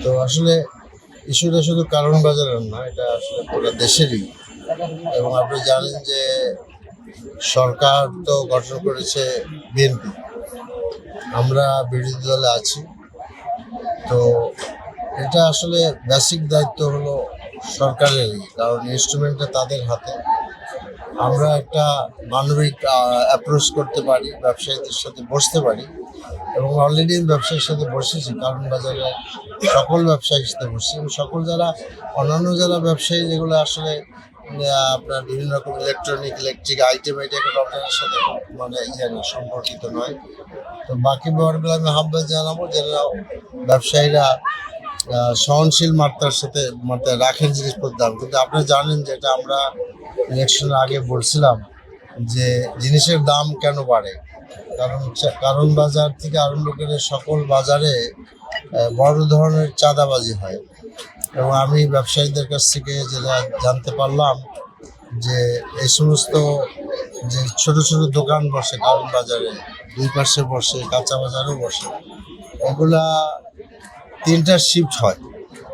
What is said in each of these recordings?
তো আসলে ইস্যুটা শুধু কারণ বাজারের না, এটা আসলে পুরো দেশেরই। এবং আপনি জানেন যে সরকার তো গঠন করেছে বিএনপি, আমরা বিরোধী দলে আছি। তো এটা আসলে বেসিক দায়িত্ব হলো সরকারেরই, কারণ ইনস্ট্রুমেন্টটা তাদের হাতে। আমরা একটা মানবিক অ্যাপ্রোচ করতে পারি, ব্যবসায়ীদের সাথে বসতে পারি, এবং অলরেডি আমি ব্যবসায়ীর সাথে বসেছি, কারণ বাজারে সকল ব্যবসায়ীর সাথে বসছি। এবং সকল যারা অন্যান্য যারা ব্যবসায়ী যেগুলো আসলে আপনার বিভিন্ন রকম ইলেকট্রিক আইটেম, এটা রমজানের সাথে মানে সম্পর্কিত নয়। তো বাকি ব্যাপারগুলো আমি আহ্বান জানাবো যেন ব্যবসায়ীরা সহনশীল মাত্রায় রাখেন জিনিসপত্রের দাম। কিন্তু আপনারা জানেন যে এটা আমরা ইলেকশনের আগে বলছিলাম যে জিনিসের দাম কেন বাড়ে, কারণ বাজার থেকে আরম্ভ করে সকল বাজারে বড় ধরনের চাঁদাবাজি হয়। এবং আমি ব্যবসায়ীদের কাছ থেকে যেটা জানতে পারলাম যে এই সমস্ত যে ছোট ছোট দোকান বসে কারণ বাজারে, দুই পাশে বসে, কাঁচা বাজারও বসে, এগুলা 3টা শিফট হয়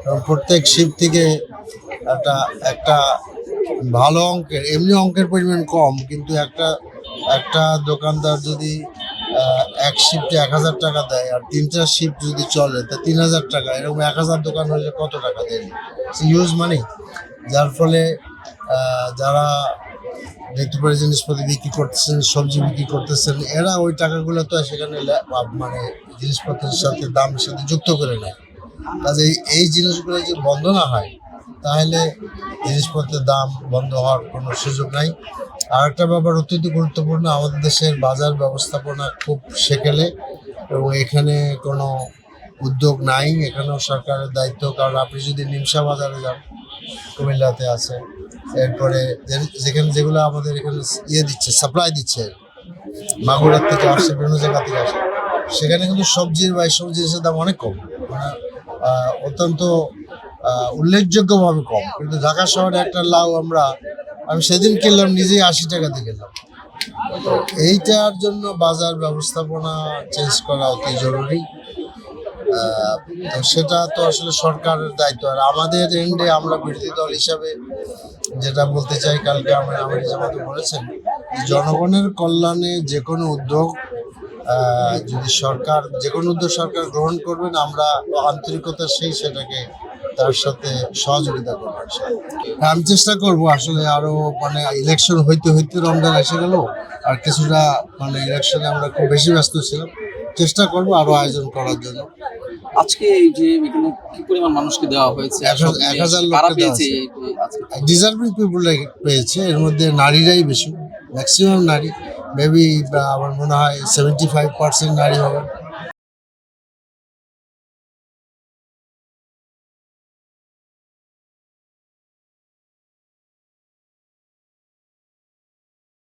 এবং প্রত্যেক শিফট থেকে একটা একটা ভালো অঙ্কের, এমনি অঙ্কের পরিমাণ কম, কিন্তু একটা দোকানদার যদি এক শিফটে 1000 টাকা দেয় আর 3টা শিফট যদি চলে তা 3000 টাকা, এরকম 1000 দোকান হলে কত টাকা দেয়? ইউজ মানি। যার ফলে যারা নিত্য প্রয়োজনীয় জিনিসপত্র বিক্রি করতেছেন, সবজি বিক্রি করতেছেন, এরা ওই টাকাগুলো তো সেখানে মানে জিনিসপত্রের সাথে দামের সাথে যুক্ত করে নেয়। কাজে এই জিনিসগুলো যদি বন্ধ না হয় তাহলে জিনিসপত্রের দাম বন্ধ হওয়ার কোনো সুযোগ নাই। আর একটা ব্যাপার অত্যন্ত গুরুত্বপূর্ণ, আমাদের দেশের বাজার ব্যবস্থাপনা খুব সেকেলে, এবং এখানে কোনো উদ্যোগ নাই। এখানেও সরকারের দায়িত্ব, কারণ আপনি যদি নিমসা বাজারে যান, কুমিল্লাতে আছে, এরপরে যেগুলো আমাদের এখানে দিচ্ছে, সাপ্লাই দিচ্ছে, মাগুরার থেকে আসে, বিভিন্ন জায়গা থেকে আসে, সেখানে কিন্তু সবজির বা এইসব জিনিসের দাম অনেক কম, মানে অত্যন্ত উল্লেখযোগ্যভাবে কম। কিন্তু ঢাকা শহরে একটা লাউ আমি সেদিন কিনলাম নিজেই 80 টাকা দিয়ে কিনলাম। তো এইটার জন্য বাজার ব্যবস্থাপনা চেঞ্জ করা অতি জরুরি। তো সেটা তো আসলে সরকারের দায়িত্ব। আর আমাদের এন্ডে আমরা বিরোধী দল হিসাবে যেটা বলতে চাই, কালকে আমার জামাতে বলেছেন, জনগণের কল্যাণে যে কোনো উদ্যোগ যদি যে কোনো উদ্যোগ সরকার গ্রহণ করবেন, আমরা আন্তরিকতার সেটাকে তার সাথে সহযোগিতা করবো। আমি চেষ্টা করবো আসলে আরো, মানে ইলেকশন হইতে হইতে রমজান এসে গেল, আর কিছুটা মানে ইলেকশনে আমরা খুব বেশি ব্যস্ত ছিলাম। চেষ্টা করবো আরো আয়োজন করার জন্য। আজকে এই যে এখানে কি পরিমাণ মানুষকে দেওয়া হয়েছে? 1000 লোককে পেয়েছে, ডিজার্ভিং পিপুল পেয়েছে। এর মধ্যে নারীরাই বেশি, ম্যাক্সিমাম নারী, মেবি আমার মনে হয় 75% নারী হবে।